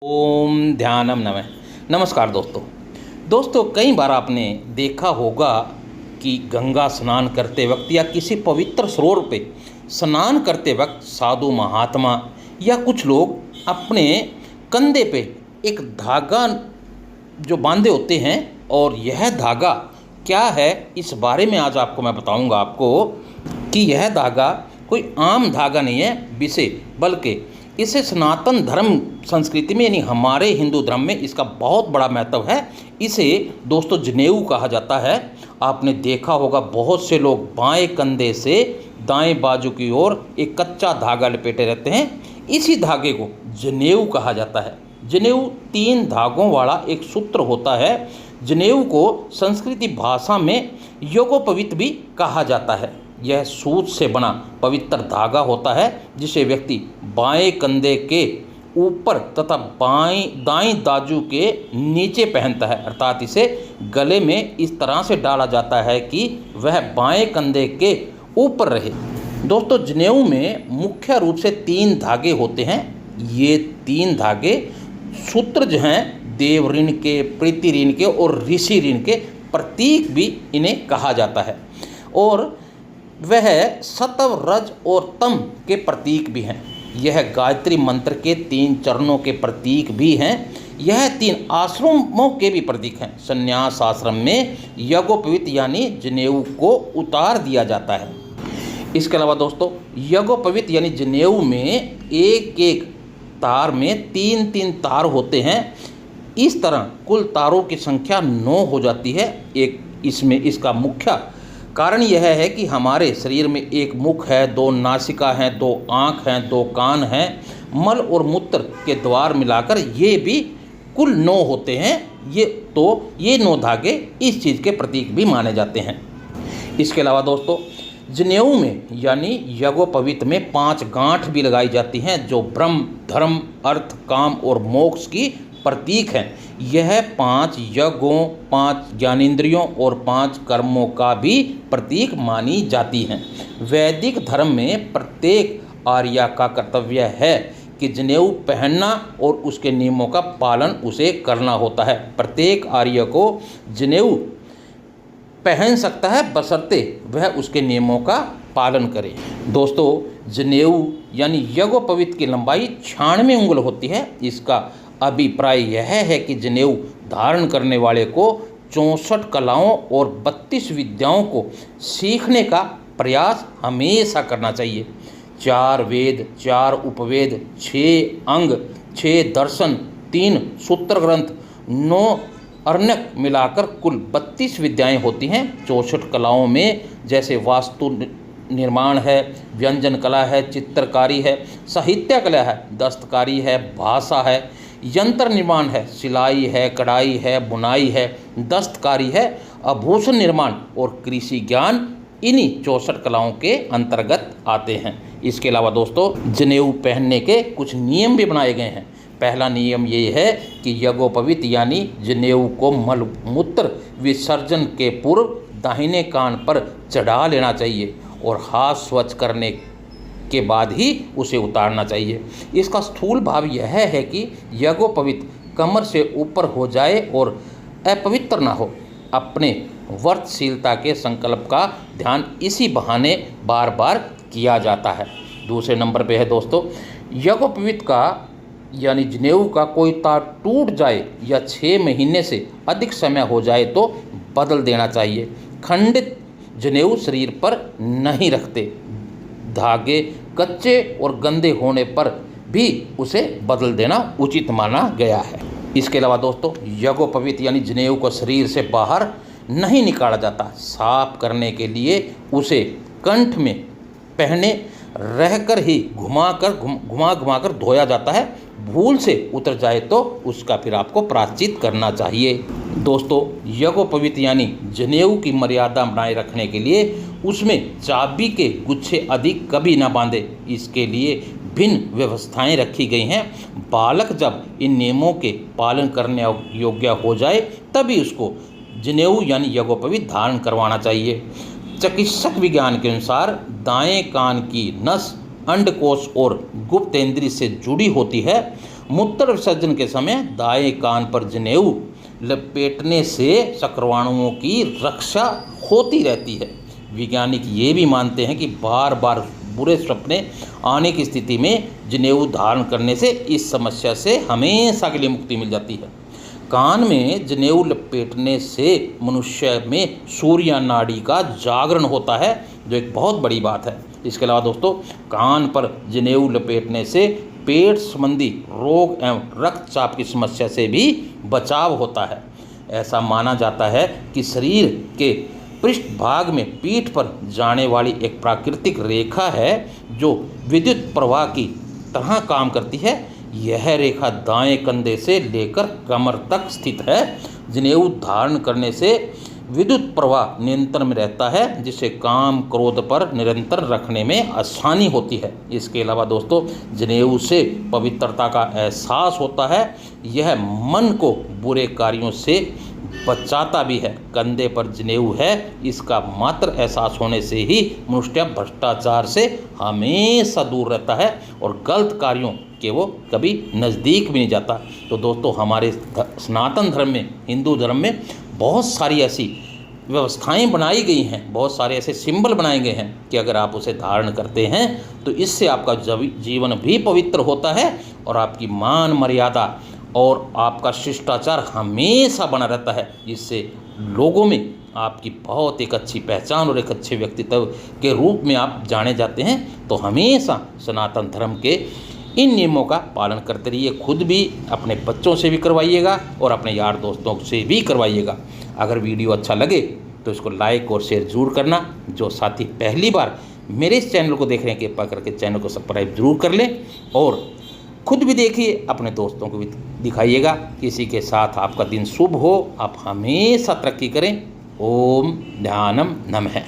ओम ध्यानम नमः। नमस्कार दोस्तों, कई बार आपने देखा होगा कि गंगा स्नान करते वक्त या किसी पवित्र सरोवर पे स्नान करते वक्त साधु महात्मा या कुछ लोग अपने कंधे पे एक धागा जो बांधे होते हैं, और यह धागा क्या है इस बारे में आज आपको मैं बताऊंगा कि यह धागा कोई आम धागा नहीं है विषय, बल्कि इसे सनातन धर्म संस्कृति में यानी हमारे हिंदू धर्म में इसका बहुत बड़ा महत्व है। इसे दोस्तों जनेऊ कहा जाता है। आपने देखा होगा बहुत से लोग बाएं कंधे से दाएं बाजू की ओर एक कच्चा धागा लपेटे रहते हैं। इसी धागे को जनेऊ कहा जाता है। जनेऊ 3 धागों वाला एक सूत्र होता है। जनेऊ को संस्कृति भाषा में यज्ञोपवीत भी कहा जाता है। यह सूत से बना पवित्र धागा होता है जिसे व्यक्ति बाएं कंधे के ऊपर तथा दाईं बाजू के नीचे पहनता है, अर्थात इसे गले में इस तरह से डाला जाता है कि वह बाएं कंधे के ऊपर रहे। दोस्तों, जनेऊ में मुख्य रूप से 3 धागे होते हैं। ये 3 धागे सूत्र जो हैं देव ऋण के, प्रीति ऋण के और ऋषि ऋण के प्रतीक भी इन्हें कहा जाता है, और वह सत्व रज और तम के प्रतीक भी हैं। यह गायत्री मंत्र के 3 चरणों के प्रतीक भी हैं। यह 3 आश्रमों के भी प्रतीक हैं। संन्यास आश्रम में यज्ञोपवीत यानी जनेऊ को उतार दिया जाता है। इसके अलावा दोस्तों, यज्ञोपवीत यानी जनेऊ में एक तार में 3 तार होते हैं। इस तरह कुल तारों की संख्या 9 हो जाती है। इसका मुख्य कारण यह है कि हमारे शरीर में एक मुख है, 2 नासिका हैं, 2 आँख हैं, 2 कान हैं। मल और मूत्र के द्वार मिलाकर ये भी कुल 9 होते हैं। ये 9 धागे इस चीज़ के प्रतीक भी माने जाते हैं। इसके अलावा दोस्तों, जनेऊ में यानी यज्ञोपवीत में 5 गांठ भी लगाई जाती हैं जो ब्रह्म, धर्म, अर्थ, काम और मोक्ष की प्रतीक हैं। यह 5 यज्ञों, 5 ज्ञानेंद्रियों और 5 कर्मों का भी प्रतीक मानी जाती हैं। वैदिक धर्म में प्रत्येक आर्य का कर्तव्य है कि जनेऊ पहनना और उसके नियमों का पालन उसे करना होता है। प्रत्येक आर्य को जनेऊ पहन सकता है बशर्ते वह उसके नियमों का पालन करे। दोस्तों, जनेऊ यानी यज्ञोपवीत की लंबाई 96 उंगल होती है। इसका अभिप्राय यह है कि जनेऊ धारण करने वाले को 64 कलाओं और 32 विद्याओं को सीखने का प्रयास हमेशा करना चाहिए। 4 वेद, 4 उपवेद, 6 अंग, 6 दर्शन, 3 सूत्र ग्रंथ, 9 अर्ण्यक मिलाकर कुल 32 विद्याएं होती हैं। 64 कलाओं में जैसे वास्तु निर्माण है, व्यंजन कला है, चित्रकारी है, साहित्य कला है, दस्तकारी है, भाषा है, यंत्र निर्माण है, सिलाई है, कढ़ाई है, बुनाई है, दस्तकारी है, आभूषण निर्माण और कृषि ज्ञान इन्हीं 64 कलाओं के अंतर्गत आते हैं। इसके अलावा दोस्तों, जनेऊ पहनने के कुछ नियम भी बनाए गए हैं। पहला नियम ये है कि यज्ञोपवीत यानी जनेऊ को मल मूत्र विसर्जन के पूर्व दाहिने कान पर चढ़ा लेना चाहिए और हाथ स्वच्छ करने के बाद ही उसे उतारना चाहिए। इसका स्थूल भाव यह है कि यज्ञोपवीत कमर से ऊपर हो जाए और अपवित्र ना हो। अपने व्रतशीलता के संकल्प का ध्यान इसी बहाने बार बार किया जाता है। दूसरे नंबर पे है दोस्तों, यज्ञोपवीत का यानी जनेऊ का कोई तार टूट जाए या 6 महीने से अधिक समय हो जाए तो बदल देना चाहिए। खंडित जनेऊ शरीर पर नहीं रखते। धागे कच्चे और गंदे होने पर भी उसे बदल देना उचित माना गया है। इसके अलावा दोस्तों, यज्ञोपवीत यानी जनेऊ को शरीर से बाहर नहीं निकाला जाता। साफ करने के लिए उसे कंठ में पहने रहकर ही घुमा कर धोया जाता है। भूल से उतर जाए तो उसका फिर आपको प्रायश्चित करना चाहिए। दोस्तों, यज्ञोपवीत यानी जनेऊ की मर्यादा बनाए रखने के लिए उसमें चाबी के गुच्छे अधिक कभी ना बांधे। इसके लिए भिन्न व्यवस्थाएं रखी गई हैं। बालक जब इन नियमों के पालन करने योग्य हो जाए तभी उसको जनेऊ यानी यज्ञोपवीत धारण करवाना चाहिए। चिकित्सक विज्ञान के अनुसार दाएं कान की नस अंडकोश और गुप्तेंद्रिय से जुड़ी होती है। मूत्र विसर्जन के समय दाएं कान पर जनेऊ लपेटने से शुक्राणुओं की रक्षा होती रहती है। वैज्ञानिक ये भी मानते हैं कि बार बार बुरे सपने आने की स्थिति में जनेऊ धारण करने से इस समस्या से हमेशा के लिए मुक्ति मिल जाती है। कान में जनेऊ लपेटने से मनुष्य में सूर्य नाड़ी का जागरण होता है, जो एक बहुत बड़ी बात है। इसके अलावा दोस्तों, कान पर जनेऊ लपेटने से पेट संबंधी रोग एवं रक्तचाप की समस्या से भी बचाव होता है। ऐसा माना जाता है कि शरीर के पृष्ठभाग में पीठ पर जाने वाली एक प्राकृतिक रेखा है जो विद्युत प्रवाह की तरह काम करती है। यह रेखा दाएं कंधे से लेकर कमर तक स्थित है। जनेऊ धारण करने से विद्युत प्रवाह नियंत्रण में रहता है, जिससे काम क्रोध पर निरंतर रखने में आसानी होती है। इसके अलावा दोस्तों, जनेऊ से पवित्रता का एहसास होता है। यह मन को बुरे कार्यों से बचाता भी है। कंधे पर जनेऊ है, इसका मात्र एहसास होने से ही मनुष्य भ्रष्टाचार से हमेशा दूर रहता है और गलत कार्यों के वो कभी नज़दीक भी नहीं जाता। तो दोस्तों, हमारे सनातन धर्म में, हिंदू धर्म में बहुत सारी ऐसी व्यवस्थाएं बनाई गई हैं, बहुत सारे ऐसे सिंबल बनाए गए हैं कि अगर आप उसे धारण करते हैं तो इससे आपका जीवन भी पवित्र होता है और आपकी मान मर्यादा और आपका शिष्टाचार हमेशा बना रहता है, जिससे लोगों में आपकी बहुत एक अच्छी पहचान और एक अच्छे व्यक्तित्व के रूप में आप जाने जाते हैं। तो हमेशा सनातन धर्म के इन नियमों का पालन करते रहिए। खुद भी, अपने बच्चों से भी करवाइएगा और अपने यार दोस्तों से भी करवाइएगा। अगर वीडियो अच्छा लगे तो इसको लाइक और शेयर जरूर करना। जो साथी पहली बार मेरे इस चैनल को देख रहे हैं, कृपा करके चैनल को सब्सक्राइब जरूर कर लें और खुद भी देखिए, अपने दोस्तों को भी दिखाइएगा। किसी के साथ आपका दिन शुभ हो, आप हमेशा तरक्की करें। ओम ध्यानम नमः।